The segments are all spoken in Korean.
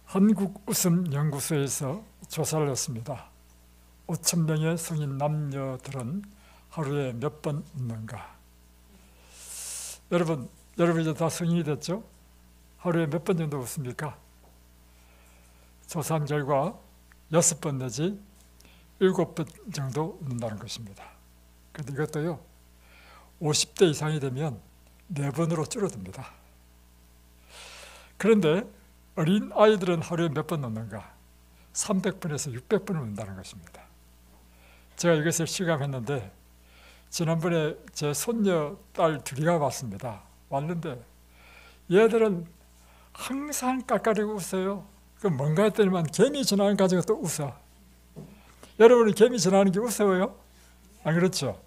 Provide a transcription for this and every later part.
한국웃음연구소에서 조사를 했습니다. 5,000명의 성인 남녀들은 하루에 몇 번 웃는가? 여러분 이제 다 성인이 됐죠? 하루에 몇 번 정도 웃습니까? 조사한 결과 6번 내지 7번 정도 웃는다는 것입니다. 그런데 이것도요, 50대 이상이 되면 4번으로 줄어듭니다. 그런데 어린 아이들은 하루에 몇 번 웃는가? 300번에서 600번을 웃는다는 것입니다. 제가 이것을 실감했는데 지난번에 제 손녀 딸 둘이가 왔습니다. 왔는데 얘들은 항상 깔깔이고 웃어요. 그 뭔가 했더니만 개미 지나가는 거 가지고 또 웃어. 여러분은 개미 지나가는 게 웃어요? 안 그렇죠?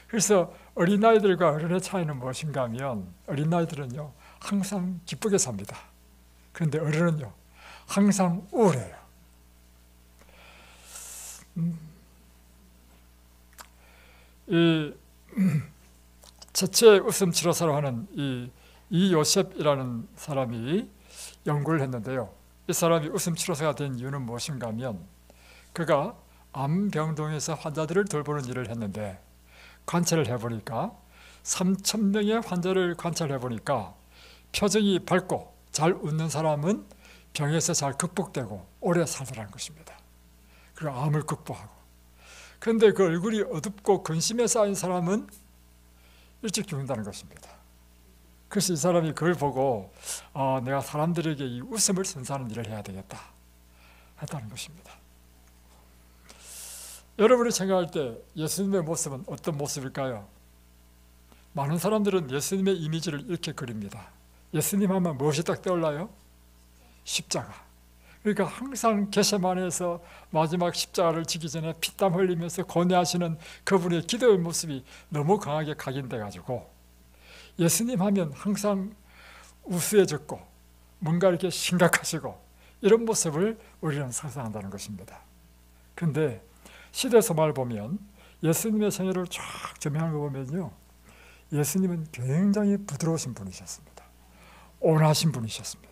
그래서 어린아이들과 어른의 차이는 무엇인가 하면 어린아이들은요 항상 기쁘게 삽니다. 그런데 어른은요 항상 우울해요. 이 제체 웃음 치료사로 하는 이 요셉이라는 사람이 연구를 했는데요. 이 사람이 웃음 치료사가 된 이유는 무엇인가 하면 그가 암병동에서 환자들을 돌보는 일을 했는데 관찰을 해보니까 3,000명의 환자를 관찰해보니까 표정이 밝고 잘 웃는 사람은 병에서 잘 극복되고 오래 살더라는 것입니다. 그리고 암을 극복하고. 그런데 그 얼굴이 어둡고 근심에 쌓인 사람은 일찍 죽는다는 것입니다. 그래서 이 사람이 그걸 보고 내가 사람들에게 이 웃음을 선사하는 일을 해야 되겠다 했다는 것입니다. 여러분이 생각할 때 예수님의 모습은 어떤 모습일까요? 많은 사람들은 예수님의 이미지를 이렇게 그립니다. 예수님 하면 무엇이 딱 떠올라요? 십자가. 그러니까 항상 겟세마네에서 마지막 십자가를 지기 전에 피땀 흘리면서 고뇌하시는 그분의 기도의 모습이 너무 강하게 각인돼 가지고 예수님 하면 항상 우수해졌고 뭔가 이렇게 심각하시고 이런 모습을 우리는 상상한다는 것입니다. 그런데 시대소마를 보면 예수님의 생애를 쫙 조명한 거 보면요, 예수님은 굉장히 부드러우신 분이셨습니다. 온화하신 분이셨습니다.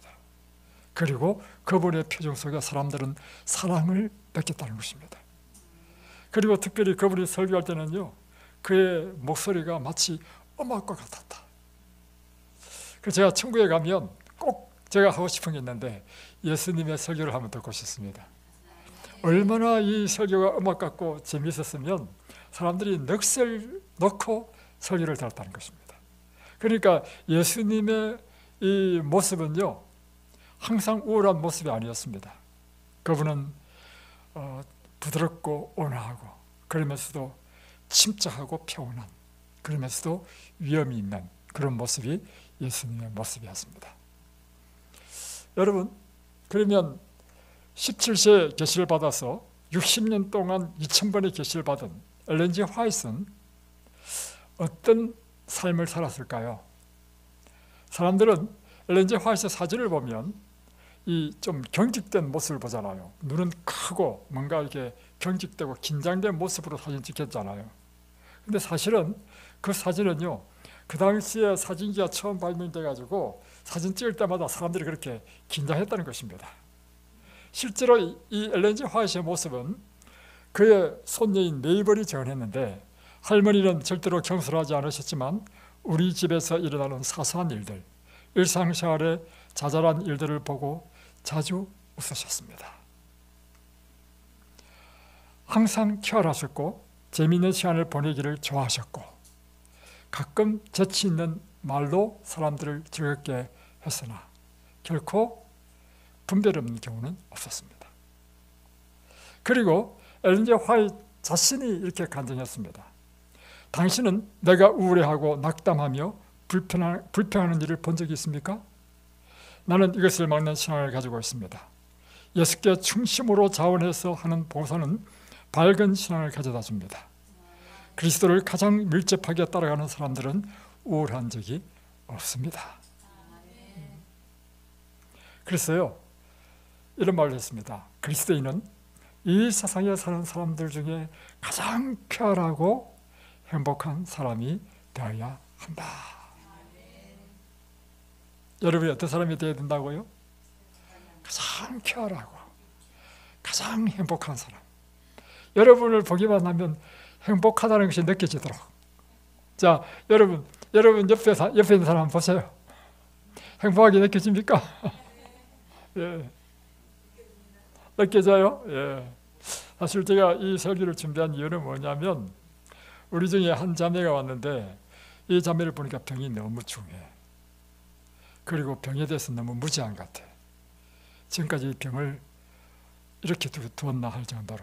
그리고 그분의 표정 속에 사람들은 사랑을 뺏겼다는 것입니다. 그리고 특별히 그분이 설교할 때는요, 그의 목소리가 마치 음악과 같았다. 그래서 제가 천국에 가면 꼭 제가 하고 싶은 게 있는데 예수님의 설교를 한번 듣고 싶습니다. 얼마나 이 설교가 음악 같고 재미있었으면 사람들이 넋을 놓고 설교를 들었다는 것입니다. 그러니까 예수님의 이 모습은요 항상 우울한 모습이 아니었습니다. 그분은 부드럽고 온화하고 그러면서도 침착하고 평온한, 그러면서도 위험이 있는 그런 모습이 예수님의 모습이었습니다. 여러분, 그러면 17세에 계시를 받아서 60년 동안 2000번의 계시를 받은 엘렌 G 화이트는 어떤 삶을 살았을까요? 사람들은 엘렌 G 화이트 사진을 보면 이 좀 경직된 모습을 보잖아요. 눈은 크고 뭔가 이렇게 경직되고 긴장된 모습으로 사진 찍혔잖아요. 근데 사실은 그 사진은요, 그 당시에 사진기가 처음 발명돼 가지고 사진 찍을 때마다 사람들이 그렇게 긴장했다는 것입니다. 실제로 이 엘렌 G 화이트의 모습은 그의 손녀인 메이벌이 재현했는데, 할머니는 절대로 경솔하지 않으셨지만 우리 집에서 일어나는 사소한 일들, 일상생활의 자잘한 일들을 보고 자주 웃으셨습니다. 항상 쾌활하셨고 재미있는 시간을 보내기를 좋아하셨고 가끔 재치 있는 말로 사람들을 즐겁게 했으나 결코 분별 없는 경우는 없었습니다. 그리고 엘렌 G 화이트 자신이 이렇게 간증했습니다. 당신은 내가 우울해하고 낙담하며 불평하는 일을 본 적이 있습니까? 나는 이것을 막는 신앙을 가지고 있습니다. 예수께 중심으로 자원해서 하는 봉사는 밝은 신앙을 가져다 줍니다. 그리스도를 가장 밀접하게 따라가는 사람들은 우울한 적이 없습니다. 그래서요, 이런 말을 했습니다. 그리스도인은 이 세상에 사는 사람들 중에 가장 쾌활하고 행복한 사람이 되어야 한다. 여러분이 어떤 사람이 되어야 된다고요? 가장 쾌활하고 가장 행복한 사람. 여러분을 보기만 하면 행복하다는 것이 느껴지도록. 자, 여러분 옆에 있는 사람 한번 보세요. 행복하게 느껴집니까? 예. 느껴져요? 예. 사실 제가 이 설교를 준비한 이유는 뭐냐면, 우리 중에 한 자매가 왔는데 이 자매를 보니까 병이 너무 중해. 그리고 병에 대해서 너무 무지한 것 같아. 지금까지 이 병을 이렇게 두었나 할 정도로.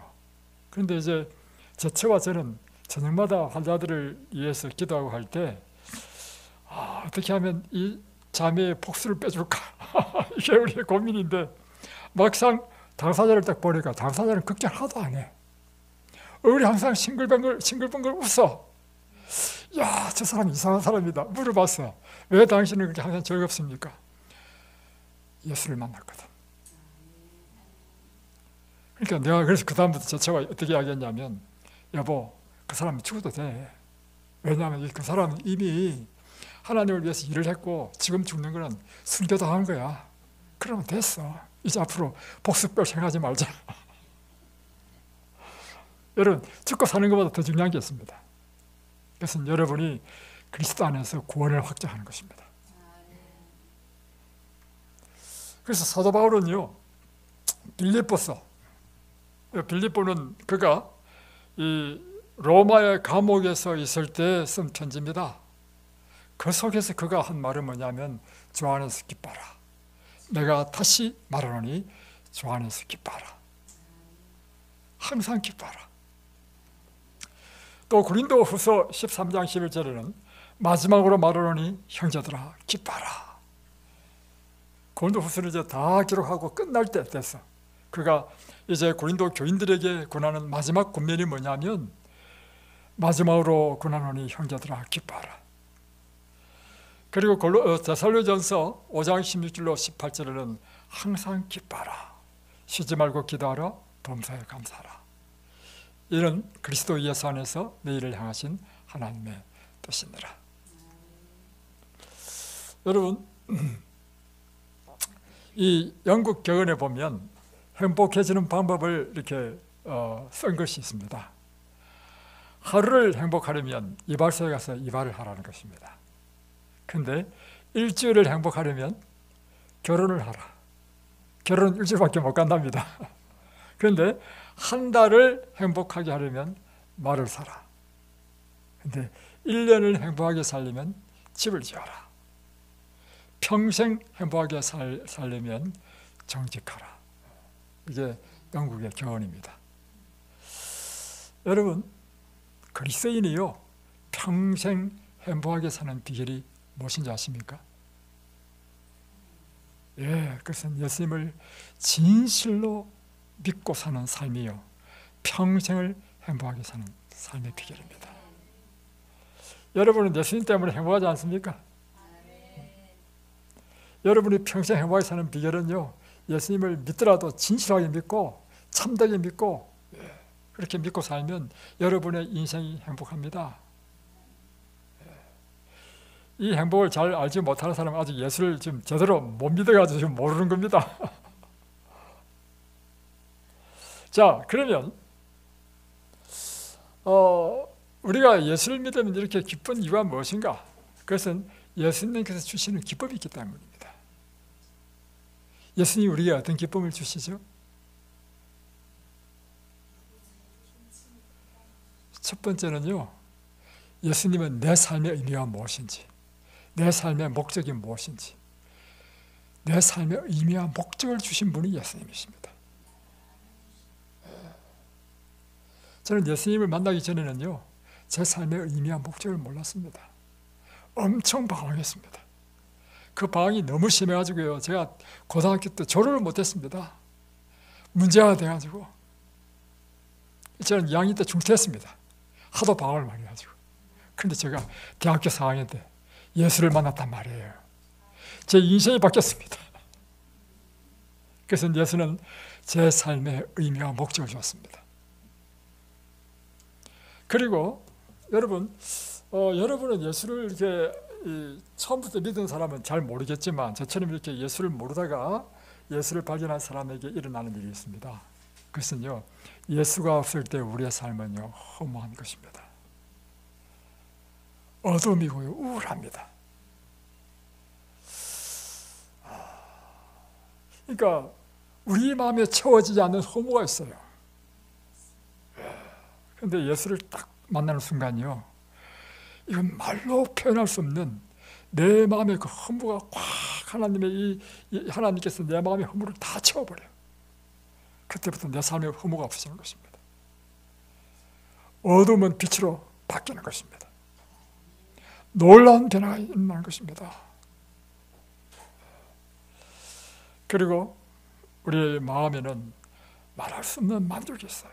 그런데 이제 제처와 저는 저녁마다 환자들을 위해서 기도하고 할 때 어떻게 하면 이 자매의 복수를 빼줄까? 이게 우리의 고민인데, 막상 당사자를 딱 보니까 당사자는 걱정 하나도 안 해. 얼굴이 항상 싱글벙글 웃어. 야, 저 사람 이상한 사람이다. 물어봤어. 왜 당신은 그렇게 항상 즐겁습니까? 예수를 만났거든. 그러니까 내가 그래서 그 다음부터 제 처가 어떻게 이야기했냐면, 여보, 그 사람은 죽어도 돼. 왜냐하면 그 사람은 이미 하나님을 위해서 일을 했고 지금 죽는 거는 순교당한 거야. 그러면 됐어. 이제 앞으로 복수뼈 생각하지 말자. 여러분, 죽고 사는 것보다 더 중요한 게 있습니다. 그것은 여러분이 그리스도 안에서 구원을 확정하는 것입니다. 그래서 사도 바울은요, 빌립보는 그가 이 로마의 감옥에서 있을 때 쓴 편지입니다. 그 속에서 그가 한 말은 뭐냐면, 주 안에서 기뻐라. 내가 다시 말하노니 주 안에서 기뻐라. 항상 기뻐라. 또 고린도후서 13장 11절에는 마지막으로 말하노니 형제들아 기뻐라. 고린도후서를 이제 다 기록하고 끝날 때 됐어. 그가 이제 고린도 교인들에게 권하는 마지막 권면이 뭐냐면, 마지막으로 권하노니 형제들아 기뻐라. 그리고 데살로니가전서 5장 16절로 18절에는 항상 기뻐라. 쉬지 말고 기도하라. 범사에 감사하라. 이런 그리스도 예수 안에서 내일을 향하신 하나님의 뜻이니라. 여러분, 이 영국 격언에 보면 행복해지는 방법을 이렇게 쓴 것이 있습니다. 하루를 행복하려면 이발소에 가서 이발을 하라는 것입니다. 근데 일주일을 행복하려면 결혼을 하라. 결혼은 일주일밖에 못 간답니다. 그런데 한 달을 행복하게 하려면 말을 사라. 근데 1년을 행복하게 살려면 집을 지어라. 평생 행복하게 살려면 정직하라. 이게 영국의 교훈입니다. 여러분, 그리스도인이요, 평생 행복하게 사는 비결이 무엇인지 아십니까? 예, 그것은 예수님을 진실로 믿고 사는 삶이요, 평생을 행복하게 사는 삶의 비결입니다. 여러분은 예수님 때문에 행복하지 않습니까? 여러분이 평생 행복하게 사는 비결은요, 예수님을 믿더라도 진실하게 믿고 참되게 믿고 그렇게 믿고 살면 여러분의 인생이 행복합니다. 이 행복을 잘 알지 못하는 사람은 아직 예수를 지금 제대로 못 믿어가지고 지금 모르는 겁니다. 자, 그러면 우리가 예수를 믿으면 이렇게 기쁜 이유가 무엇인가? 그것은 예수님께서 주시는 기쁨이 있기 때문입니다. 예수님이 우리에게 어떤 기쁨을 주시죠? 첫 번째는요, 예수님은 내 삶의 의미가 무엇인지, 내 삶의 목적이 무엇인지, 내 삶의 의미와 목적을 주신 분이 예수님이십니다. 저는 예수님을 만나기 전에는요, 제 삶의 의미와 목적을 몰랐습니다. 엄청 방황했습니다. 그 방황이 너무 심해가지고요, 제가 고등학교 때 졸업을 못했습니다. 문제가 돼가지고 저는 2학년 때 중퇴했습니다. 하도 방황을 많이 해가지고. 그런데 제가 대학교 4학년 때 예수를 만났단 말이에요. 제 인생이 바뀌었습니다. 그래서 예수는 제 삶의 의미와 목적을 주었습니다. 그리고 여러분은 예수를 이렇게 처음부터 믿은 사람은 잘 모르겠지만, 저처럼 이렇게 예수를 모르다가 예수를 발견한 사람에게 일어나는 일이 있습니다. 그것은요, 예수가 없을 때 우리의 삶은요 허무한 것입니다. 어둠이고요, 우울합니다. 그러니까 우리 마음에 채워지지 않는 허무가 있어요. 그런데 예수를 딱 만나는 순간이요, 이건 말로 표현할 수 없는 내 마음의 그 허무가 확 하나님께서 내 마음의 허무를 다 채워버려요. 그때부터 내 삶의 허무가 없어지는 것입니다. 어둠은 빛으로 바뀌는 것입니다. 놀라운 변화가 일어나는 것입니다. 그리고 우리의 마음에는 말할 수 없는 만족이 있어요.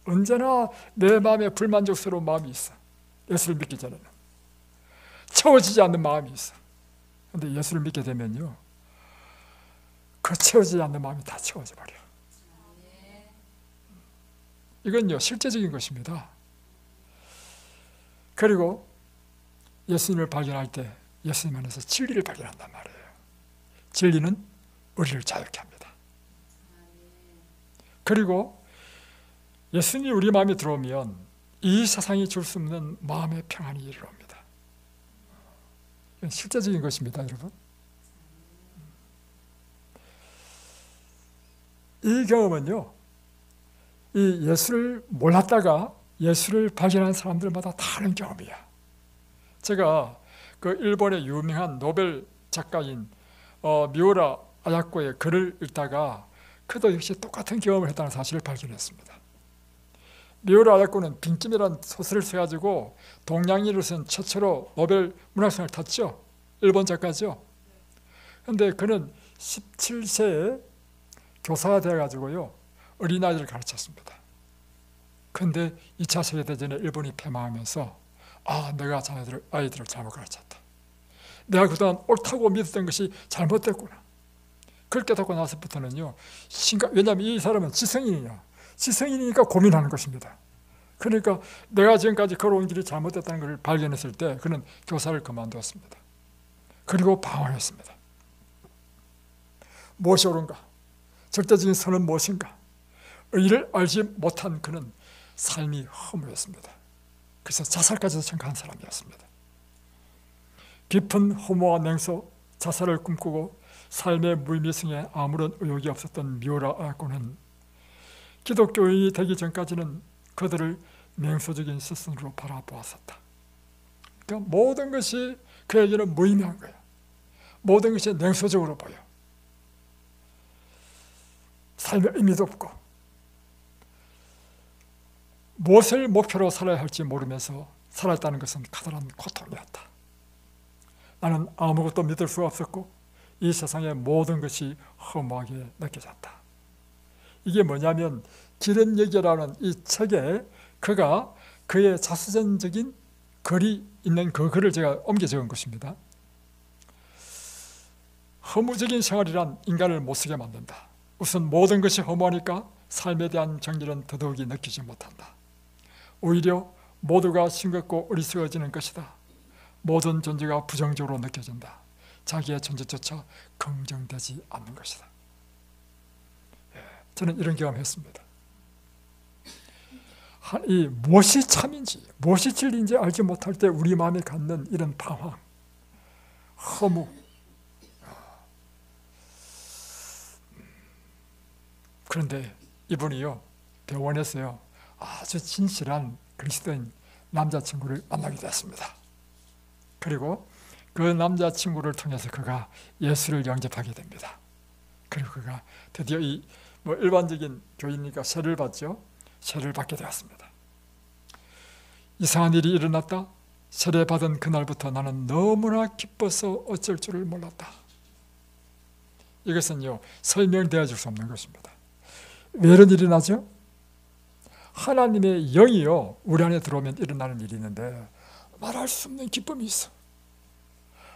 언제나 내 마음에 불만족스러운 마음이 있어. 예수를 믿기 전에는 채워지지 않는 마음이 있어. 그런데 예수를 믿게 되면요, 그 채워지지 않는 마음이 다 채워져 버려. 이건요 실제적인 것입니다. 그리고 예수님을 발견할 때 예수님 안에서 진리를 발견한단 말이에요. 진리는 우리를 자유케 합니다. 그리고 예수님이 우리 마음에 들어오면 이 세상이 줄 수 없는 마음의 평안이 이르러옵니다. 이건 실제적인 것입니다, 여러분. 이 경험은요, 이 예수를 몰랐다가 예수를 발견한 사람들마다 다른 경험이야. 제가 그 일본의 유명한 노벨 작가인 미우라 아야코의 글을 읽다가 그도 역시 똑같은 경험을 했다는 사실을 발견했습니다. 미우라 아야코는 빈김이라는 소설을 써가지고 동양인으로서는 최초로 노벨 문학상을 탔죠. 일본 작가죠. 그런데 그는 17세에 교사가 되어가지고요 어린아이들을 가르쳤습니다. 그런데 2차 세계대전에 일본이 패망하면서 내가 아이들을 잘못 가르쳤다. 내가 그동안 옳다고 믿었던 것이 잘못됐구나. 그걸 깨닫고 나서부터는요, 왜냐하면 이 사람은 지성인이니까 고민하는 것입니다. 그러니까 내가 지금까지 걸어온 길이 잘못됐다는 것을 발견했을 때 그는 교사를 그만두었습니다. 그리고 방황했습니다. 무엇이 옳은가? 절대적인 선은 무엇인가? 의를 알지 못한 그는 삶이 허무했습니다. 그래서 자살까지도 생각한 사람이었습니다. 깊은 허무와 냉소, 자살을 꿈꾸고 삶의 무의미성에 아무런 의욕이 없었던 미우라 아야코는 기독교인이 되기 전까지는 그들을 냉소적인 시선으로 바라보았었다. 그러니까 모든 것이 그에게는 무의미한 거야. 모든 것이 냉소적으로 보여. 삶의 의미도 없고 무엇을 목표로 살아야 할지 모르면서 살았다는 것은 커다란 고통이었다. 나는 아무것도 믿을 수가 없었고 이 세상의 모든 것이 허무하게 느껴졌다. 이게 뭐냐면 기름얘기라는 이 책에 그가 그의 자서전적인 글이 있는 그 글을 제가 옮겨 적은 것입니다. 허무적인 생활이란 인간을 못쓰게 만든다. 우선 모든 것이 허무하니까 삶에 대한 정리는 더더욱이 느끼지 못한다. 오히려 모두가 싱겁고 어리석어지는 것이다. 모든 존재가 부정적으로 느껴진다. 자기의 존재조차 긍정되지 않는 것이다. 저는 이런 경험했습니다. 이 무엇이 참인지 무엇이 진리인지 알지 못할 때 우리 마음에 갖는 이런 방황, 허무, 그런데 이분이요 병원에서요 아주 진실한 그리스도인 남자친구를 만나게 되었습니다. 그리고 그 남자친구를 통해서 그가 예수를 영접하게 됩니다. 그리고 그가 드디어 일반적인 교인이니까 세를 받죠. 세를 받게 되었습니다. 이상한 일이 일어났다. 세례 받은 그날부터 나는 너무나 기뻐서 어쩔 줄을 몰랐다. 이것은요 설명되어 줄 수 없는 것입니다. 왜 이런 일이 나죠? 하나님의 영이요 우리 안에 들어오면 일어나는 일이 있는데 말할 수 없는 기쁨이 있어.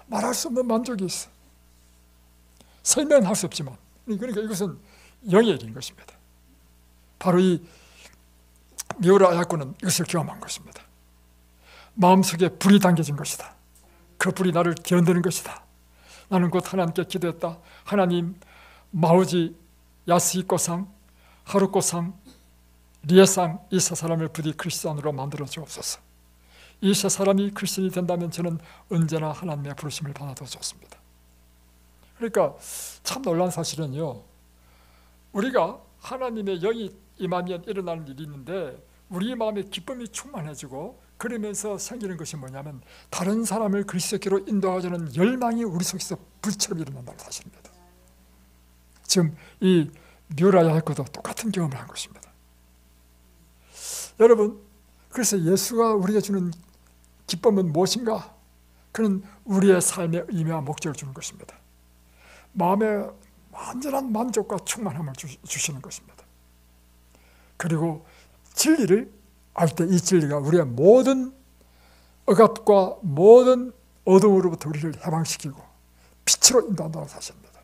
말할 수 없는 만족이 있어. 설명할 수 없지만 그러니까 이것은 영의 일인 것입니다. 바로 이 미우라 아야코는 이것을 경험한 것입니다. 마음속에 불이 당겨진 것이다. 그 불이 나를 견디는 것이다. 나는 곧 하나님께 기도했다. 하나님, 마우지 야스히코상, 하루코상, 리에상, 이 세 사람을 부디 크리스찬으로 만들어 주옵소서. 이 세 사람이 크리스찬이 된다면 저는 언제나 하나님의 부르심을 받아도 좋습니다. 그러니까 참 놀라운 사실은요, 우리가 하나님의 영이 임하면 일어나는 일이 있는데 우리 마음에 기쁨이 충만해지고 그러면서 생기는 것이 뭐냐면 다른 사람을 그리스도께로 인도하자는 열망이 우리 속에서 불처럼 일어난다는 사실입니다. 지금 이 뮤라야코도 똑같은 경험을 한 것입니다. 여러분, 그래서 예수가 우리에게 주는 기쁨은 무엇인가? 그는 우리의 삶의 의미와 목적을 주는 것입니다. 마음에 완전한 만족과 충만함을 주시는 것입니다. 그리고 진리를 알 때 이 진리가 우리의 모든 억압과 모든 어둠으로부터 우리를 해방시키고 빛으로 인도한다는 사실입니다.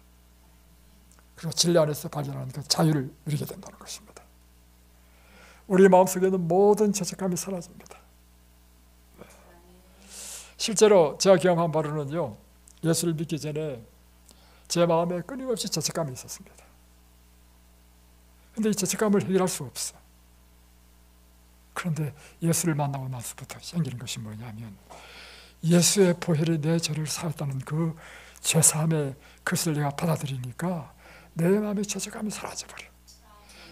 그리고 진리 안에서 발견하는 그 자유를 누리게 된다는 것입니다. 우리 마음속에는 모든 죄책감이 사라집니다. 실제로 제가 경험한 바로는요, 예수를 믿기 전에 제 마음에 끊임없이 죄책감이 있었습니다. 그런데 이 죄책감을 해결할 수 없어. 그런데 예수를 만나고 나서부터 생기는 것이 뭐냐면 예수의 보혈이 내 죄를 사했다는 그 죄사함의 그것을 내가 받아들이니까 내 마음의 죄책감이 사라져버려.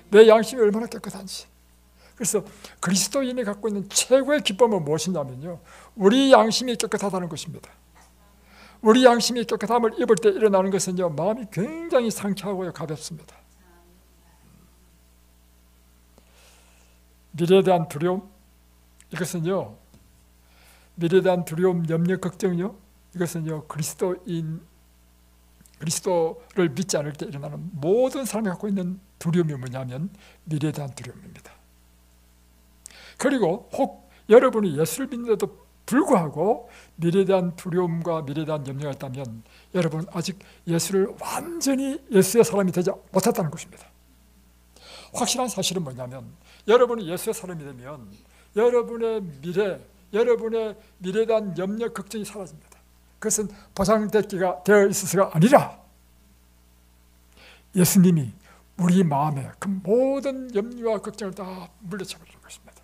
내 양심이 얼마나 깨끗한지. 그래서 그리스도인이 갖고 있는 최고의 기쁨은 무엇이냐면요, 우리 양심이 깨끗하다는 것입니다. 우리 양심이 깨끗함을 입을 때 일어나는 것은요, 마음이 굉장히 상쾌하고요, 가볍습니다. 미래에 대한 두려움, 이것은요, 미래에 대한 두려움, 염려, 걱정요, 이것은요, 그리스도를 믿지 않을 때 일어나는 모든 사람이 갖고 있는 두려움이 뭐냐면 미래에 대한 두려움입니다. 그리고 혹 여러분이 예수를 믿는데도 불구하고 미래에 대한 두려움과 미래에 대한 염려가 있다면 여러분 아직 예수를 완전히 예수의 사람이 되지 못했다는 것입니다. 확실한 사실은 뭐냐면 여러분이 예수의 사람이 되면 여러분의 미래에 대한 염려, 걱정이 사라집니다. 그것은 보장되기가 되어 있어서가 아니라 예수님이 우리 마음에 그 모든 염려와 걱정을 다 물리쳐버리는 것입니다.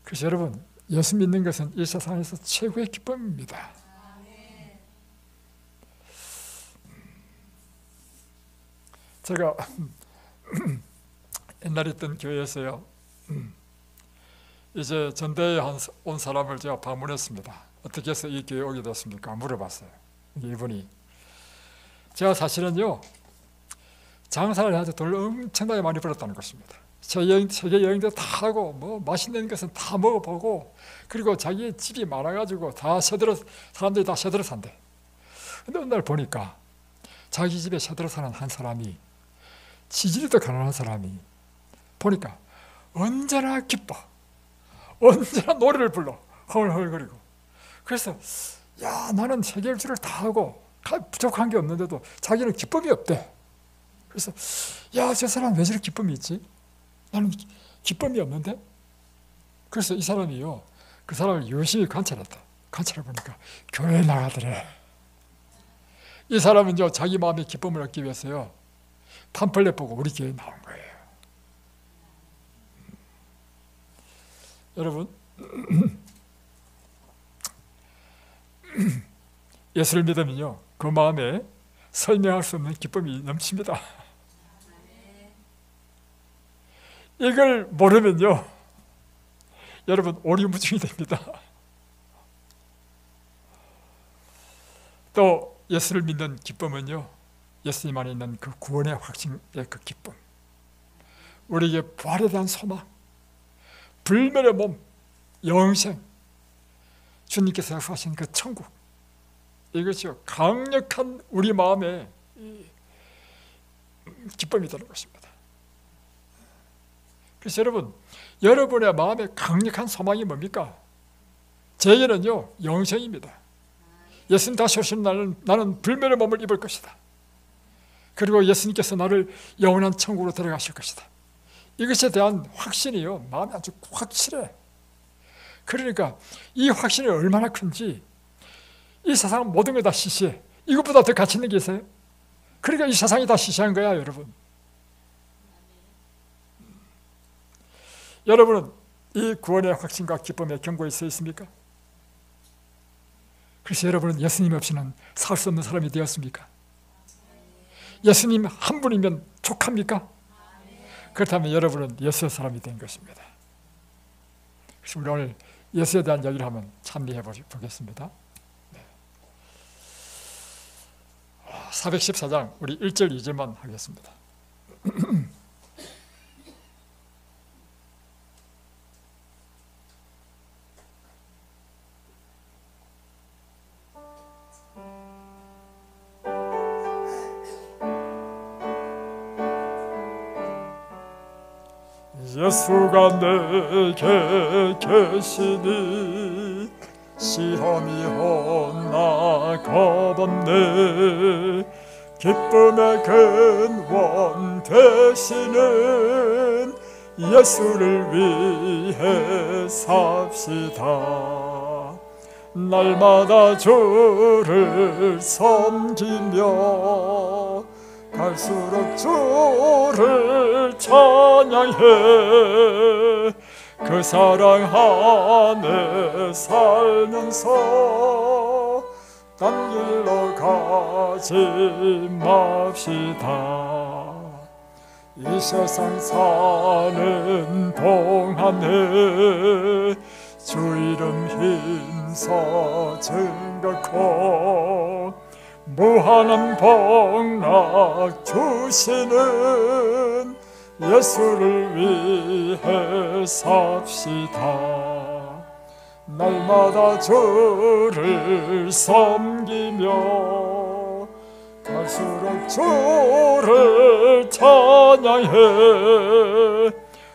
그래서 여러분, 예수 믿는 것은 이 세상에서 최고의 기쁨입니다. 제가 옛날에 있던 교회에서요, 이제 전대에 온 사람을 제가 방문했습니다. 어떻게 해서 이 교회에 오게 됐습니까? 물어봤어요. 이분이, 제가 사실은요, 장사를 해서 돈을 엄청나게 많이 벌었다는 것입니다. 세계 여행도 다 하고 뭐 맛있는 것은 다 먹어보고, 그리고 자기의 집이 많아가지고 사람들이 다 새들어 산대. 근데 어느 날 보니까 자기 집에 새들어 사는 한 사람이, 지지리도 가난한 사람이 보니까 언제나 기뻐, 언제나 노래를 불러, 흥얼흥얼거리고. 그래서 야, 나는 세계 일주를 다 하고 부족한 게 없는데도 자기는 기쁨이 없대. 그래서 야, 저 사람 왜 저렇게 기쁨이 있지? 나는 기쁨이 없는데? 그래서 이 사람이요, 그 사람을 열심히 관찰했다. 관찰해보니까 교회에 나가더래. 이 사람은요, 자기 마음의 기쁨을 얻기 위해서요, 팜플렛 보고 우리 교회에 나온 거예요. 여러분, 예수를 믿으면요, 그 마음에 설명할 수 없는 기쁨이 넘칩니다. 이걸 모르면요, 여러분 오리무중이 됩니다. 또 예수를 믿는 기쁨은요, 예수님 안에 있는 그 구원의 확신의 그 기쁨, 우리에게 부활에 대한 소망, 불멸의 몸, 영생, 주님께서 약속하신 그 천국, 이것이요 강력한 우리 마음의 기쁨이 되는 것입니다. 그래서 여러분의 마음에 강력한 소망이 뭡니까? 제게는요, 영생입니다. 예수님 다시 오시는 날은 나는 불멸의 몸을 입을 것이다. 그리고 예수님께서 나를 영원한 천국으로 데려가실 것이다. 이것에 대한 확신이요, 마음이 아주 확실해. 그러니까 이 확신이 얼마나 큰지, 이 세상 모든 게 다 시시해. 이것보다 더 가치 있는 게 있어요? 그러니까 이 세상이 다 시시한 거야, 여러분. 여러분은 이 구원의 확신과 기쁨의 경고에 서 있습니까? 그래서 여러분은 예수님 없이는 살 수 없는 사람이 되었습니까? 예수님 한 분이면 족합니까? 그렇다면 여러분은 예수의 사람이 된 것입니다. 그래서 우리 오늘 예수에 대한 이야기를 한번 참미해 보겠습니다. 414장 우리 1절 2절만 하겠습니다. 예수가 내게 계시니 시험이 혼나 겁없네. 기쁨의 근원 되시는 예수를 위해 삽시다. 날마다 주를 섬기며 갈수록 주를 찬양해. 그 사랑 안에 살면서 딴 길로 가지 맙시다. 이 세상 사는 동안에 주 이름 힘써 증거코 무한한 복락 주시는 예수를 위해 삽시다. 날마다 주를 섬기며 갈수록 주를 찬양해.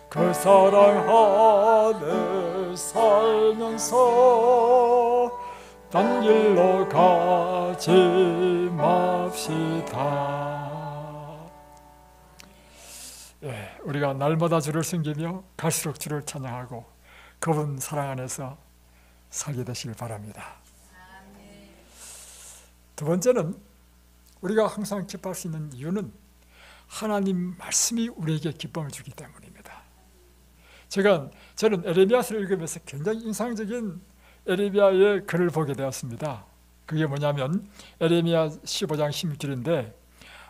그 사랑 안에 살면서 딴 길로 가지 맙시다. 우리가 날마다 주를 섬기며 갈수록 주를 찬양하고 그분 사랑 안에서 살게 되시길 바랍니다. 두 번째는 우리가 항상 기뻐할 수 있는 이유는 하나님 말씀이 우리에게 기쁨을 주기 때문입니다. 저는 에레미야서를 읽으면서 굉장히 인상적인 에레미야의 글을 보게 되었습니다. 그게 뭐냐면 에레미야 15장 16절인데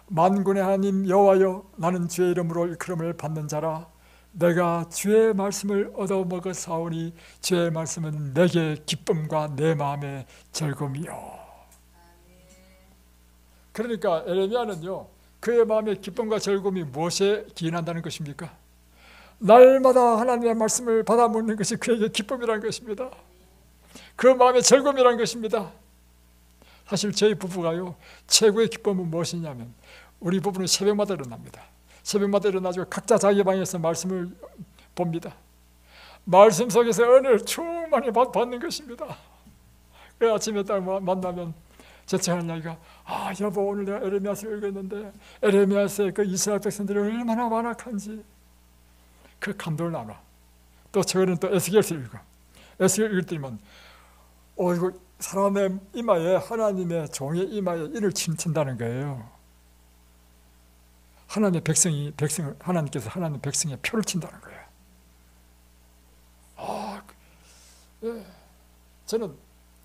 만군의 하나님 여호와여, 나는 주의 이름으로 일컬음을 받는 자라. 내가 주의 말씀을 얻어먹었사오니 주의 말씀은 내게 기쁨과 내 마음의 즐거움이요. 그러니까 에레미야는요, 그의 마음의 기쁨과 즐거움이 무엇에 기인한다는 것입니까? 날마다 하나님의 말씀을 받아 먹는 것이 그에게 기쁨이라는 것입니다. 그 마음의 즐거움이라는 것입니다. 사실 저희 부부가요, 최고의 기쁨은 무엇이냐면 우리 부부는 새벽마다 일어납니다. 새벽마다 일어나서 각자 자기 방에서 말씀을 봅니다. 말씀 속에서 은혜를 충만히 받는 것입니다. 그 아침에 딱 만나면 제청하는 이야기가, 여보, 오늘 내가 에레미야서를 읽었는데 에레미야서에 그 이스라엘 백성들이 얼마나 완악한지 그 감동을 나눠. 또 저거는 또 에스겔서를 읽어. 에스겔 읽을 때면 이거 사람의 이마에, 하나님의 종의 이마에 인을 친다는 거예요. 하나님께서 하나님 백성의 표를 친다는 거예요. 예. 저는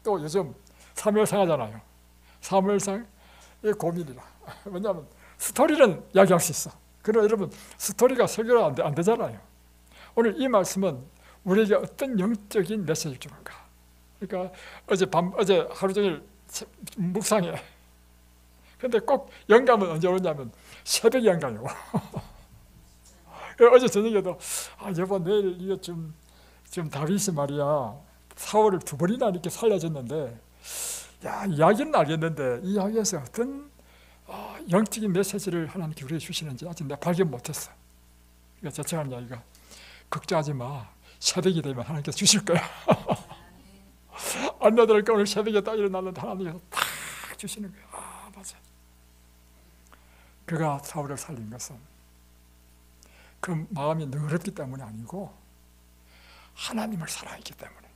또 요즘 사무엘상 하잖아요. 사무엘상의 고민이라. 왜냐하면 스토리는 이야기할 수 있어. 그러나 여러분, 스토리가 설교가 안 되잖아요. 오늘 이 말씀은 우리에게 어떤 영적인 메시지를 주는가. 그러니까 어제 하루 종일 묵상해. 근데 꼭 영감은 언제 오냐면 새벽에 영감이 와. 어제 저녁에도 여보, 내일 이거 좀 다윗이 말이야 사울을 2번이나 이렇게 살려줬는데, 이야기는 알겠는데 이 이야기에서 어떤 영적인 메시지를 하나님께 우리에게 주시는지 아직 내가 발견 못했어. 그러니까 제청하는 이야기가, 걱정하지 마, 새벽이 되면 하나님께서 주실 거야. 안 나들까 오늘 새벽에 딱 일어났는데 하나님께서 딱 주시는 거야. 맞아. 그가 사울을 살린 것은 그 마음이 너그럽기 때문이 아니고 하나님을 사랑했기 때문에,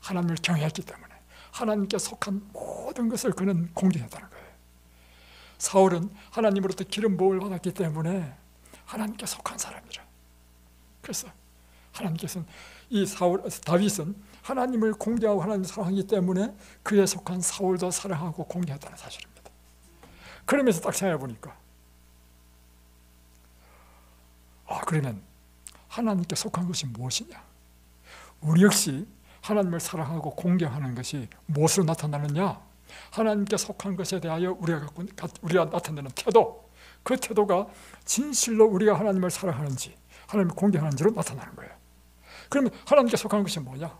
하나님을 경외했기 때문에, 하나님께 속한 모든 것을 그는 공개했다는 거예요. 사울은 하나님으로부터 기름 부음을 받았기 때문에 하나님께 속한 사람이라. 그래서 하나님께서는 다윗은 하나님을 공개하고 하나님을 사랑하기 때문에 그에 속한 사울도 사랑하고 공개했다는 사실입니다. 그러면서 딱 생각해 보니까 그러면 하나님께 속한 것이 무엇이냐? 우리 역시 하나님을 사랑하고 공개하는 것이 무엇으로 나타나느냐? 하나님께 속한 것에 대하여 우리가 나타내는 태도, 그 태도가 진실로 우리가 하나님을 사랑하는지 하나님을 공개하는지로 나타나는 거예요. 그러면 하나님께 속한 것이 뭐냐?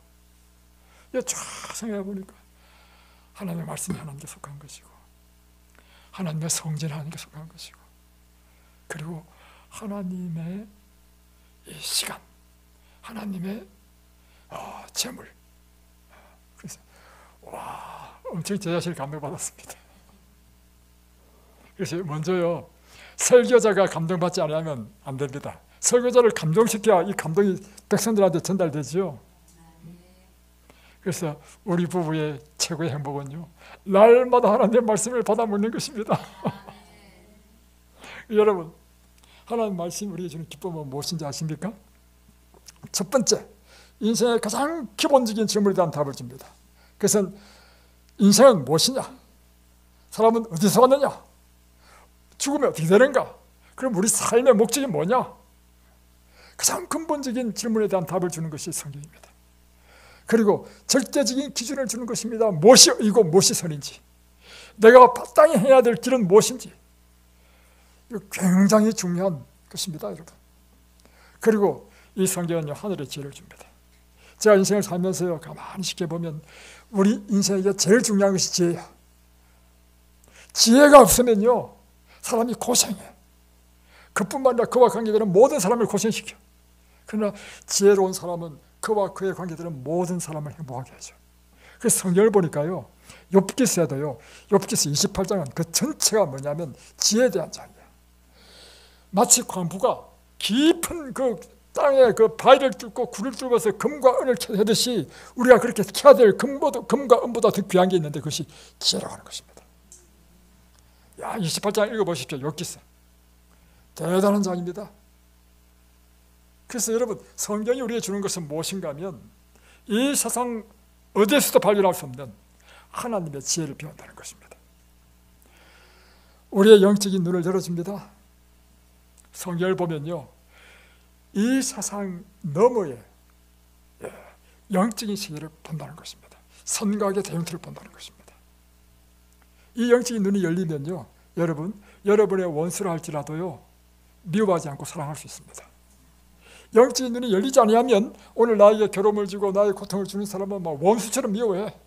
쫙 생각해 보니까 하나님의 말씀이 하나님께 속한 것이고, 하나님의 성전이 하나님께 속한 것이고, 그리고 하나님의 이 시간, 하나님의 재물. 그래서 엄청 제 자신을 감동받았습니다. 그래서 먼저요, 설교자가 감동받지 않으면 안 됩니다. 설교자를 감동시켜야 이 감동이 백성들한테 전달되지요. 그래서 우리 부부의 최고의 행복은요, 날마다 하나님의 말씀을 받아 먹는 것입니다. 여러분, 하나님 말씀이 우리에게 주는 기쁨은 무엇인지 아십니까? 첫 번째, 인생의 가장 기본적인 질문에 대한 답을 줍니다. 그래서 인생은 무엇이냐? 사람은 어디서 왔느냐? 죽으면 어떻게 되는가? 그럼 우리 삶의 목적이 뭐냐? 가장 근본적인 질문에 대한 답을 주는 것이 성경입니다. 그리고 절대적인 기준을 주는 것입니다. 무엇이 의고 무엇이 선인지, 내가 마땅히 해야 될 길은 무엇인지, 이거 굉장히 중요한 것입니다, 여러분. 그리고 이 성경은 하늘의 지혜를 줍니다. 제가 인생을 살면서요, 가만히 지켜보면 우리 인생에게 제일 중요한 것이 지혜야. 지혜가 없으면요, 사람이 고생해. 그뿐만 아니라 그와 관계되는 모든 사람을 고생시켜. 그러나 지혜로운 사람은 그와 그의 관계되는 모든 사람을 행복하게 하죠. 그래서 성경을 보니까요, 욥기서에도요, 욥기서 28장은 그 전체가 뭐냐면 지혜에 대한 장이에요. 마치 광부가 깊은 그 땅에 그 바위를 뚫고 굴을 뚫어서 금과 은을 캐듯이 우리가 그렇게 캐야 될 금과 은보다 더 귀한 게 있는데 그것이 지혜라고 하는 것입니다. 28장 읽어보십시오. 욥기서 대단한 장입니다. 그래서 여러분, 성경이 우리에게 주는 것은 무엇인가 하면 이 세상 어디에서도 발견할 수 없는 하나님의 지혜를 배운다는 것입니다. 우리의 영적인 눈을 열어줍니다. 성경을 보면요, 이 세상 너머에 영적인 세계를 본다는 것입니다. 선각의 대형틀을 본다는 것입니다. 이 영적인 눈이 열리면요, 여러분의 원수를 할지라도요, 미워하지 않고 사랑할 수 있습니다. 영적인 눈이 열리지 않으면 오늘 나에게 괴로움을 주고 나의 고통을 주는 사람은 막 원수처럼 미워해.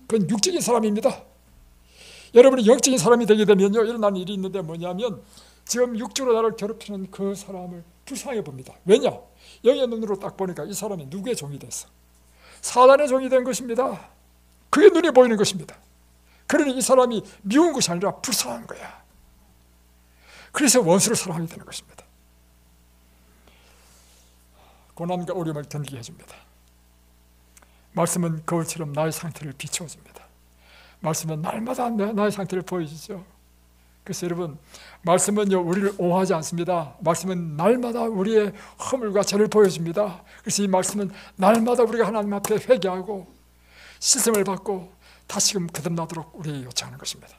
그건 육적인 사람입니다. 여러분이 영적인 사람이 되게 되면요, 일어나는 일이 있는데 뭐냐면 지금 육적으로 나를 괴롭히는 그 사람을 불쌍해 봅니다. 왜냐? 영의 눈으로 딱 보니까 이 사람이 누구의 종이 됐어? 사단의 종이 된 것입니다. 그게 눈에 보이는 것입니다. 그러니 이 사람이 미운 것이 아니라 불쌍한 거야. 그래서 원수를 사랑하게 되는 것입니다. 고난과 어려움을 견디게 해줍니다. 말씀은 거울처럼 나의 상태를 비춰줍니다. 말씀은 날마다 나의 상태를 보여주죠. 그래서 여러분, 말씀은요, 우리를 옹호하지 않습니다. 말씀은 날마다 우리의 허물과 죄를 보여줍니다. 그래서 이 말씀은 날마다 우리가 하나님 앞에 회개하고 씻음을 받고 다시금 거듭나도록 우리에게 요청하는 것입니다.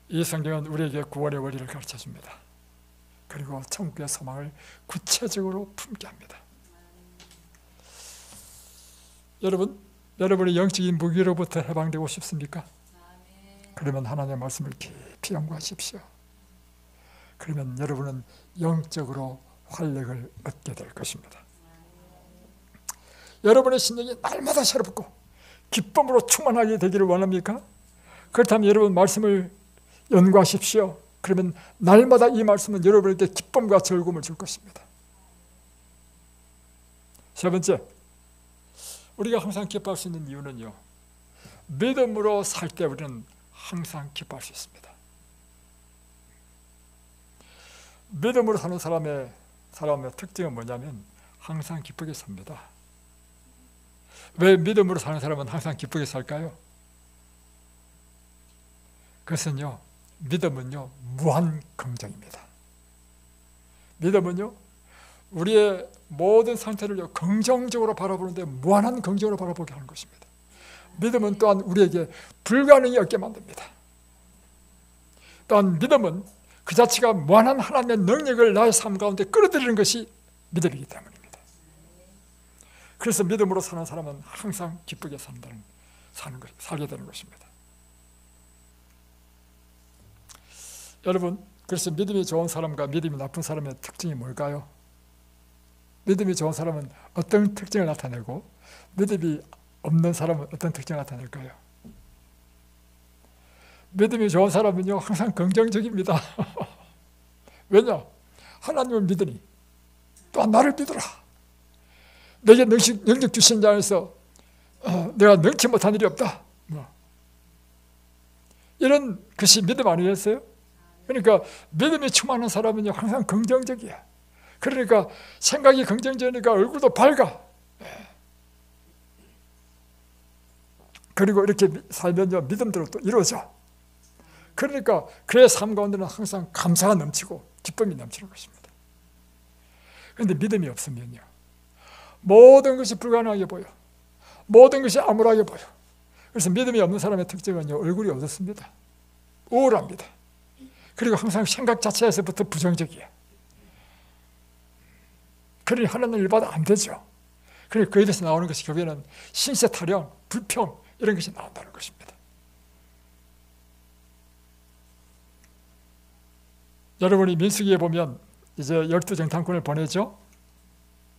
이 성경은 우리에게 구원의 원리를 가르쳐줍니다. 그리고 천국의 소망을 구체적으로 품게 합니다. 여러분의 영적인 무기로부터 해방되고 싶습니까? 그러면 하나님의 말씀을 깊이 연구하십시오. 그러면 여러분은 영적으로 활력을 얻게 될 것입니다. 여러분의 심령이 날마다 새롭고 기쁨으로 충만하게 되기를 원합니까? 그렇다면 여러분 말씀을 연구하십시오. 그러면 날마다 이 말씀은 여러분에게 기쁨과 즐거움을 줄 것입니다. 세 번째, 우리가 항상 기뻐할 수 있는 이유는요, 믿음으로 살 때 우리는 항상 기뻐할 수 있습니다. 믿음으로 사는 사람의 특징은 뭐냐면 항상 기쁘게 삽니다. 왜 믿음으로 사는 사람은 항상 기쁘게 살까요? 그것은요, 믿음은요 무한 긍정입니다. 믿음은요 우리의 모든 상태를 긍정적으로 바라보는데 무한한 긍정으로 바라보게 하는 것입니다. 믿음은 또한 우리에게 불가능이 없게 만듭니다. 또한 믿음은 그 자체가 무한한 하나님의 능력을 나의 삶 가운데 끌어들이는 것이 믿음이기 때문입니다. 그래서 믿음으로 사는 사람은 항상 기쁘게 살게 되는 것입니다. 여러분, 그래서 믿음이 좋은 사람과 믿음이 나쁜 사람의 특징이 뭘까요? 믿음이 좋은 사람은 어떤 특징을 나타내고 믿음이 없는 사람은 어떤 특징을 나타낼까요? 믿음이 좋은 사람은요 항상 긍정적입니다. 왜냐? 하나님을 믿으니 또한 나를 믿어라. 내게 능력 주신 자 안에서 내가 능치 못한 일이 없다. 이런 것이 믿음 아니겠어요? 그러니까 믿음이 충만한 사람은요 항상 긍정적이야. 그러니까 생각이 긍정적이니까 얼굴도 밝아. 그리고 이렇게 살면요 믿음대로 또 이루어져. 그러니까 그의 삶 가운데는 항상 감사가 넘치고 기쁨이 넘치는 것입니다. 그런데 믿음이 없으면요 모든 것이 불가능하게 보여. 모든 것이 암울하게 보여. 그래서 믿음이 없는 사람의 특징은요 얼굴이 어둡습니다. 우울합니다. 그리고 항상 생각 자체에서부터 부정적이에요. 그러니 하나님 일받아 안 되죠. 그러니 그 일에서 나오는 것이 결국에는 신세 타령, 불평 이런 것이 나온다는 것입니다. 여러분이 민수기에 보면 이제 12정탐꾼을 보내죠.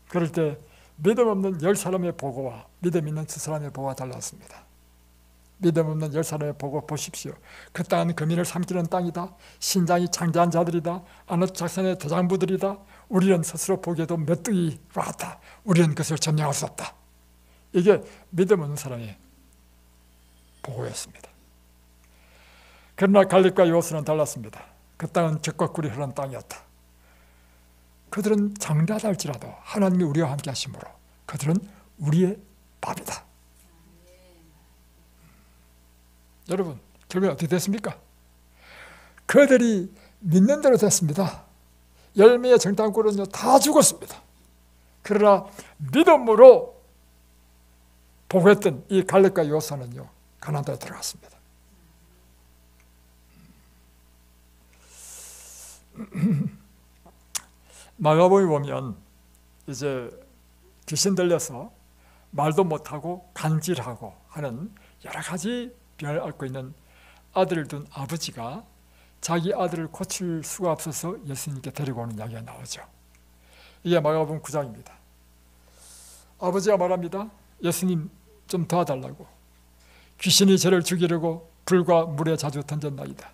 그럴 때 믿음 없는 10사람의 보고와 믿음 있는 2사람의 보고가 달랐습니다. 믿음 없는 10사람의 보고 보십시오. 그 땅은 거민을 삼키는 땅이다. 신장이 장대한 자들이다. 아넛 작산의 대장부들이다. 우리는 스스로 보기에도 메뚜기 같다. 우리는 그것을 점령할 수 없다. 이게 믿음 없는 사람의 보고였습니다. 그러나 갈렙과 여호수아는 달랐습니다. 그 땅은 젖과 꿀이 흐르는 땅이었다. 그들은 장대하다 할지라도 하나님이 우리와 함께 하심으로 그들은 우리의 밥이다. 여러분, 결국에 어떻게 됐습니까? 그들이 믿는 대로 됐습니다. 열매의 정탐꾼은요 다 죽었습니다. 그러나 믿음으로 보고했던 이 갈렙과 여호수아는요 가나안 땅에 들어갔습니다. 마가복음에 보면 이제 귀신 들려서 말도 못하고 간질하고 하는 여러 가지 병을 앓고 있는 아들을 둔 아버지가 자기 아들을 고칠 수가 없어서 예수님께 데리고 오는 이야기가 나오죠. 이게 마가복음 9장입니다. 아버지가 말합니다. 예수님 좀 도와달라고. 귀신이 저를 죽이려고 불과 물에 자주 던졌나이다.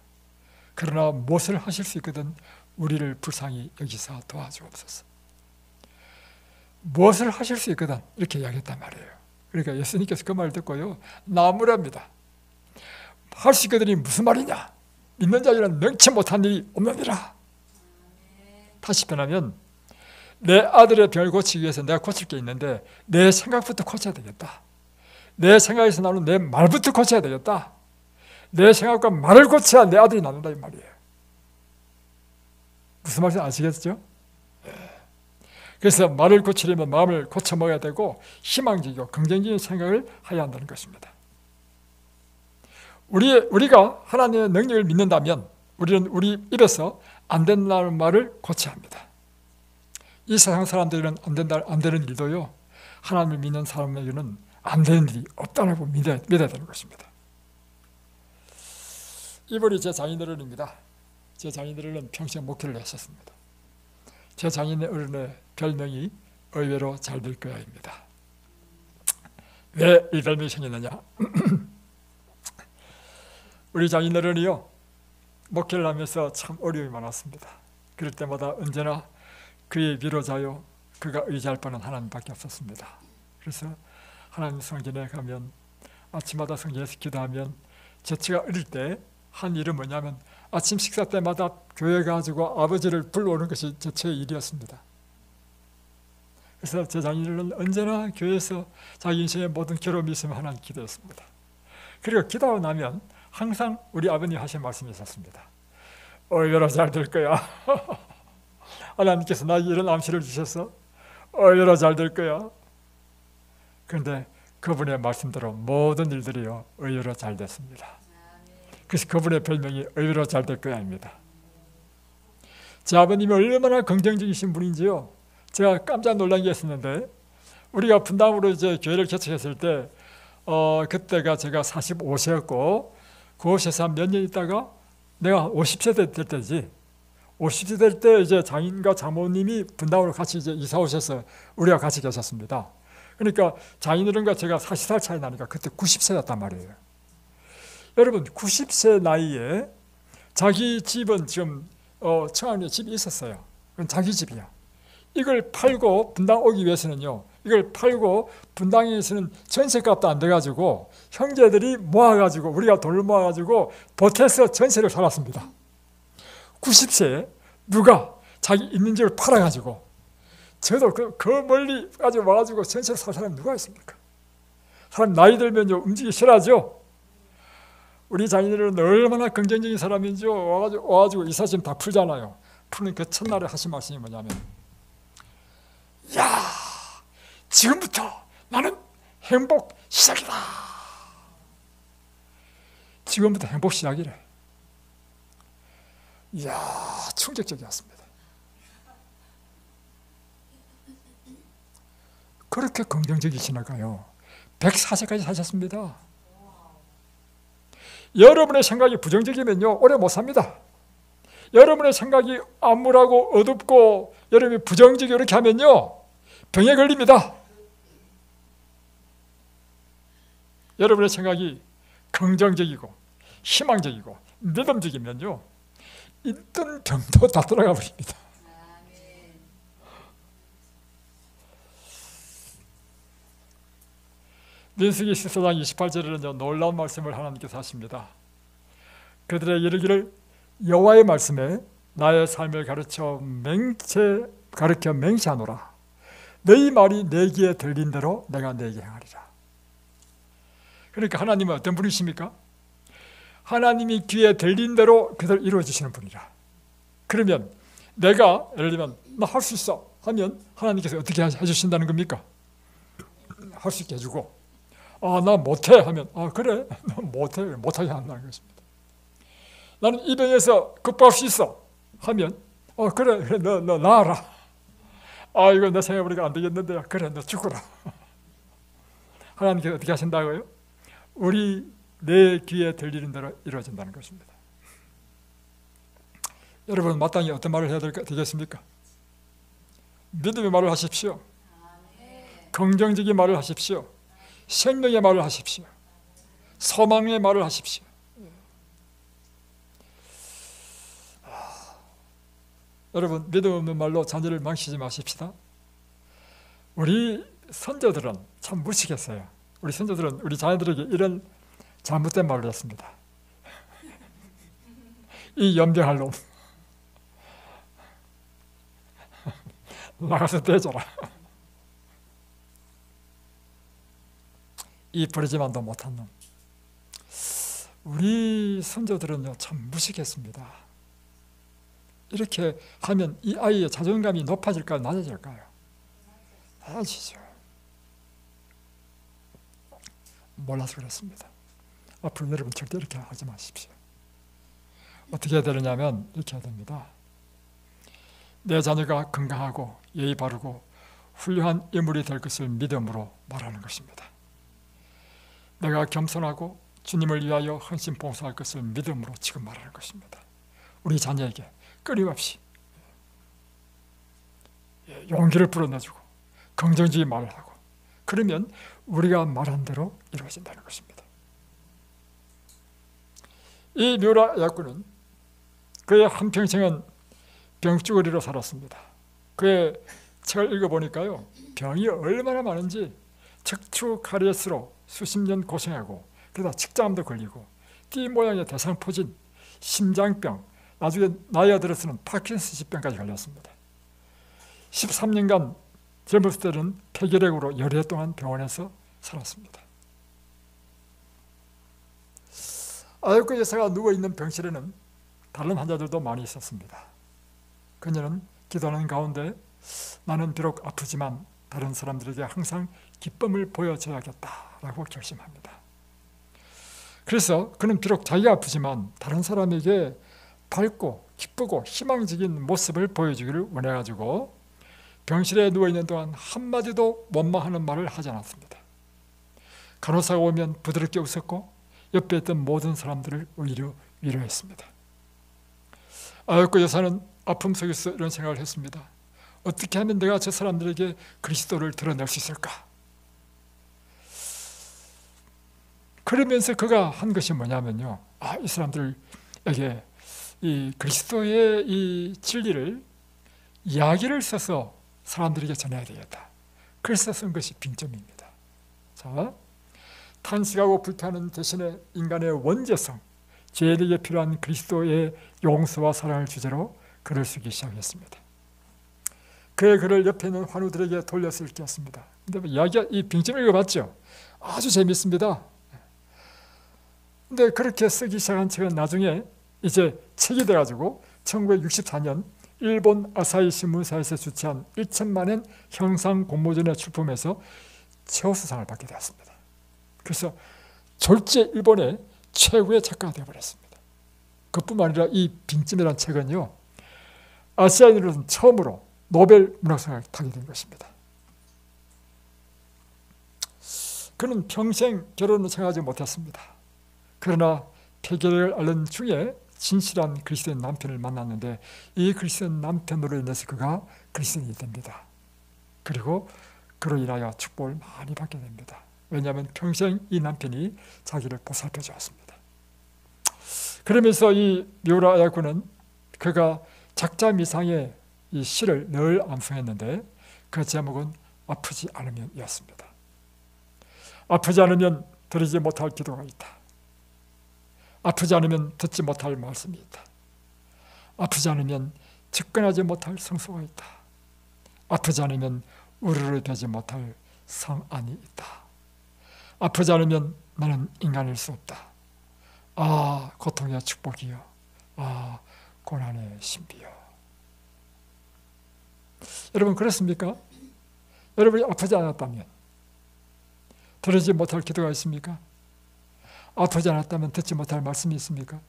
그러나 무엇을 하실 수 있거든 우리를 불쌍히 여기사 도와주옵소서. 무엇을 하실 수 있거든 이렇게 이야기했단 말이에요. 그러니까 예수님께서 그 말을 듣고요 나무랍니다. 할 수 있거든이 무슨 말이냐? 믿는 자에게는 능치 못한 일이 없느니라. 다시 변하면 내 아들의 병을 고치기 위해서 내가 고칠 게 있는데 내 생각부터 고쳐야 되겠다. 내 생각에서 나오는 내 말부터 고쳐야 되겠다. 내 생각과 말을 고쳐야 내 아들이 낫는다 이 말이에요. 무슨 말인지 아시겠죠? 그래서 말을 고치려면 마음을 고쳐 먹어야 되고 희망적이고 긍정적인 생각을 해야 한다는 것입니다. 우리가 하나님의 능력을 믿는다면 우리는 우리 입에서 안 된다는 말을 고쳐야 합니다. 이 세상 사람들은 안 되는 일도요 하나님을 믿는 사람에게는 안 되는 일이 없다고 믿어야 되는 것입니다. 이분이 제 장인어른입니다. 제 장인어른은 평생 목회를 했었습니다. 제 장인어른의 별명이 의외로 잘 될 거야입니다. 왜 이 별명이 생겼느냐? 우리 장인어른이요 목회를 하면서 참 어려움이 많았습니다. 그럴 때마다 언제나 그의 위로자요 그가 의지할 바는 하나님밖에 없었습니다. 그래서 하나님 성전에 가면 아침마다 성전에서 기도하면 제가 어릴 때 한 일은 뭐냐면 아침 식사 때마다 교회 가지고 아버지를 불러오는 것이 제 일이었습니다. 그래서 제 장인어른은 언제나 교회에서 자기 인생의 모든 괴로움이 있으면 하나님 기도했습니다. 그리고 기도하고 나면 항상 우리 아버님 하신 말씀이 있었습니다. 얼마나 잘 될 거야. 하나님께서 나에게 이런 암시를 주셔서 얼마나 잘 될 거야. 그런데 그분의 말씀대로 모든 일들이요 의외로 잘 됐습니다. 그래서 그분의 별명이 의외로 잘 될 거야입니다. 제 아버님이 얼마나 긍정적이신 분인지요. 제가 깜짝 놀란 게 있었는데, 우리가 분당으로 이제 교회를 개척했을 때 그때가 제가 45세였고 그곳에서 한 몇 년 있다가 내가 50세 될 때지. 50세 될 때 이제 장인과 장모님이 분당으로 같이 이제 이사 오셔서 우리가 같이 계셨습니다. 그러니까 장인어른과 제가 40살 차이 나니까 그때 90세였단 말이에요. 여러분 90세 나이에 자기 집은 지금 청안리에 집이 있었어요. 그건 자기 집이야. 이걸 팔고 분당 오기 위해서는요, 이걸 팔고 분당에서는 전세값도 안 돼가지고 형제들이 모아가지고 우리가 돈을 모아가지고 보태서 전세를 살았습니다. 90세에 누가 자기 있는 집을 팔아가지고, 저도 그 멀리까지 와가지고 전세를 살 사람이 누가 있습니까? 사람 나이 들면요 움직이기 싫어하죠. 우리 장인어른은 얼마나 긍정적인 사람인지 와가지고 이 사진 다 풀잖아요. 푸는 그 첫날에 하신 말씀이 뭐냐면, 야, 지금부터 나는 행복 시작이다. 지금부터 행복 시작이래. 이야, 충격적이었습니다. 그렇게 긍정적이시나가요. 104세까지 사셨습니다. 여러분의 생각이 부정적이면요 오래 못 삽니다. 여러분의 생각이 암울하고 어둡고 여러분이 부정적이고 이렇게 하면요 병에 걸립니다. 여러분의 생각이 긍정적이고 희망적이고 믿음적이면요 있던 병도 다 돌아가 버립니다. 민수기 14장 28절에는요 놀라운 말씀을 하나님께서 하십니다. 그들의 이르기를 여호와의 말씀에 나의 삶을 가르쳐 맹세하노라. 너희 말이 내 귀에 들린 대로 내가 내게 행하리라. 그러니까 하나님은 어떤 분이십니까? 하나님이 귀에 들린 대로 그대로 이루어 주시는 분이라. 그러면 내가 예를 들면 나 할 수 있어 하면 하나님께서 어떻게 해주신다는 겁니까? 할 수 있게 해주고, 나 못해 하면 그래 나 못하게 한다는 것입니다. 나는 이 병에서 극복할 수 있어 하면 그래 너 나아라. 이거 내 생각해보니까 안 되겠는데 그래 너 죽어라. 하나님께서 어떻게 하신다고요? 내 귀에 들리는 대로 이루어진다는 것입니다. 여러분 마땅히 어떤 말을 해야 되겠습니까? 믿음의 말을 하십시오. 긍정적인 말을 하십시오. 생명의 말을 하십시오. 소망의 말을 하십시오. 여러분 믿음 없는 말로 자녀를 망치지 마십시다. 우리 선조들은 참 무식했어요. 우리 선조들은 우리 자녀들에게 이런 잘못된 말을 했습니다. 이 연병할 놈 나가서 떼줘라. 이 버리지만도 못한 놈. 우리 선조들은요 참 무식했습니다. 이렇게 하면 이 아이의 자존감이 높아질까요? 낮아질까요? 낮아지죠. 몰라서 그렇습니다. 앞으로 여러분 절대 이렇게 하지 마십시오. 어떻게 해야 되느냐면 이렇게 해야 됩니다. 내 자녀가 건강하고 예의 바르고 훌륭한 인물이 될 것을 믿음으로 말하는 것입니다. 내가 겸손하고 주님을 위하여 헌신 봉사할 것을 믿음으로 지금 말하는 것입니다. 우리 자녀에게 끊임없이 용기를 불어넣어주고 긍정적인 말을 하고, 그러면 우리가 말한 대로 이루어진다는 것입니다. 이 묘라 야군은 그의 한평생은 병쭈거리로 살았습니다. 그의 책을 읽어보니까요 병이 얼마나 많은지 척추 카리에스로 수십 년 고생하고, 그러다 직장암도 걸리고 띠 모양의 대상포진, 심장병, 나중에 나이가 들어서는 파킨슨스병까지 걸렸습니다. 13년간 젊었을 때는 폐결핵으로 열흘 동안 병원에서 살았습니다. 아역구 여사가 누워있는 병실에는 다른 환자들도 많이 있었습니다. 그녀는 기도하는 가운데 나는 비록 아프지만 다른 사람들에게 항상 기쁨을 보여줘야겠다라고 결심합니다. 그래서 그는 비록 자기가 아프지만 다른 사람에게 밝고 기쁘고 희망적인 모습을 보여주기를 원해가지고 병실에 누워있는 동안 한마디도 원망하는 말을 하지 않았습니다. 간호사가 오면 부드럽게 웃었고 옆에 있던 모든 사람들을 오히려 위로했습니다. 아역구 여사는 아픔 속에서 이런 생각을 했습니다. 어떻게 하면 내가 저 사람들에게 그리스도를 드러낼 수 있을까? 그러면서 그가 한 것이 뭐냐면요, 이 사람들에게 이 그리스도의 이 진리를 이야기를 써서 사람들에게 전해야 되겠다. 그래서 쓴 것이 빙점입니다. 자, 탄식하고 불타는 대신에 인간의 원죄성, 죄인에게 필요한 그리스도의 용서와 사랑을 주제로 글을 쓰기 시작했습니다. 그의 글을 옆에 있는 환우들에게 돌려서 읽혔습니다. 근데 이 빙점을 읽어봤죠? 아주 재밌습니다. 근데 그렇게 쓰기 시작한 책은 나중에 이제 책이 돼가지고 1964년 일본 아사히 신문사에서 주최한 1천만엔 형상 공모전에 출품해서 최우수상을 받게 되었습니다. 그래서 졸지에 일본의 최고의 작가가 되어버렸습니다. 그뿐만 아니라 이 빙점이라는 책은요, 아시아인으로는 처음으로 노벨 문학상을 타게 된 것입니다. 그는 평생 결혼을 생각하지 못했습니다. 그러나 폐결을 앓는 중에 진실한 그리스도인 남편을 만났는데 이 그리스도인 남편으로 인해서 그가 그리스도인이 됩니다. 그리고 그로 인하여 축복을 많이 받게 됩니다. 왜냐하면 평생 이 남편이 자기를 보살펴 주었습니다. 그러면서 이 미우라 아야코는 그가 작자 미상의 이 시를 늘 암송했는데 그 제목은 아프지 않으면 이었습니다. 아프지 않으면 드리지 못할 기도가 있다. 아프지 않으면 듣지 못할 말씀이 있다. 아프지 않으면 접근하지 못할 성소가 있다. 아프지 않으면 우르르 되지 못할 성안이 있다. 아프지 않으면 나는 인간일 수 없다. 고통의 축복이여. 고난의 신비여. 여러분 그렇습니까? 여러분이 아프지 않았다면 들으지 못할 기도가 있습니까? 아프지 않았다면 듣지 못할 말씀이 있습니까?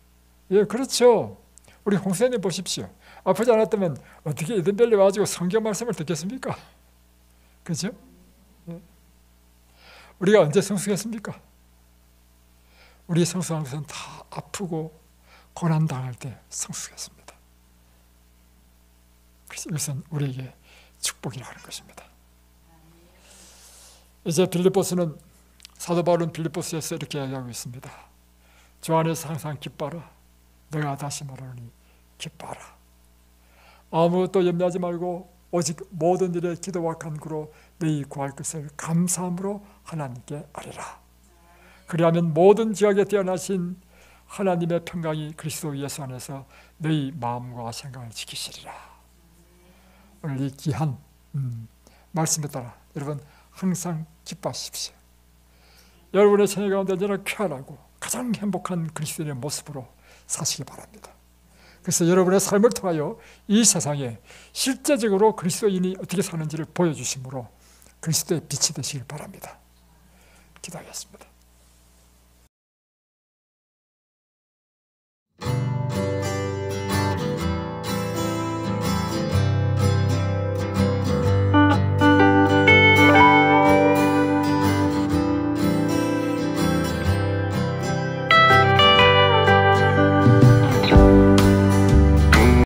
예, 그렇죠. 우리 홍수님 보십시오. 아프지 않았다면 어떻게 이든벨리 와가지고 성경 말씀을 듣겠습니까? 그죠? 예. 우리가 언제 성숙했습니까? 우리 성숙한 것은 다 아프고 고난당할 때 성숙했습니다. 그래서 이것은 우리에게 축복이라 하는 것입니다. 이제 빌립보서는 사도 바울은 빌립보서에서 이렇게 이야기하고 있습니다. 주 안에서 항상 기뻐라. 내가 다시 말하노니 기뻐라. 아무것도 염려하지 말고 오직 모든 일에 기도와 간구로 너희 구할 것을 감사함으로 하나님께 아뢰라. 그리하면 모든 지각에 뛰어나신 하나님의 평강이 그리스도 예수 안에서 너희 마음과 생각을 지키시리라. 오늘 이 귀한 말씀에 따라 여러분 항상 기뻐하십시오. 여러분의 생애 가운데 언제나 쾌활하고 가장 행복한 그리스도인의 모습으로 사시기 바랍니다. 그래서 여러분의 삶을 통하여 이 세상에 실제적으로 그리스도인이 어떻게 사는지를 보여주심으로 그리스도의 빛이 되시길 바랍니다. 기도하겠습니다.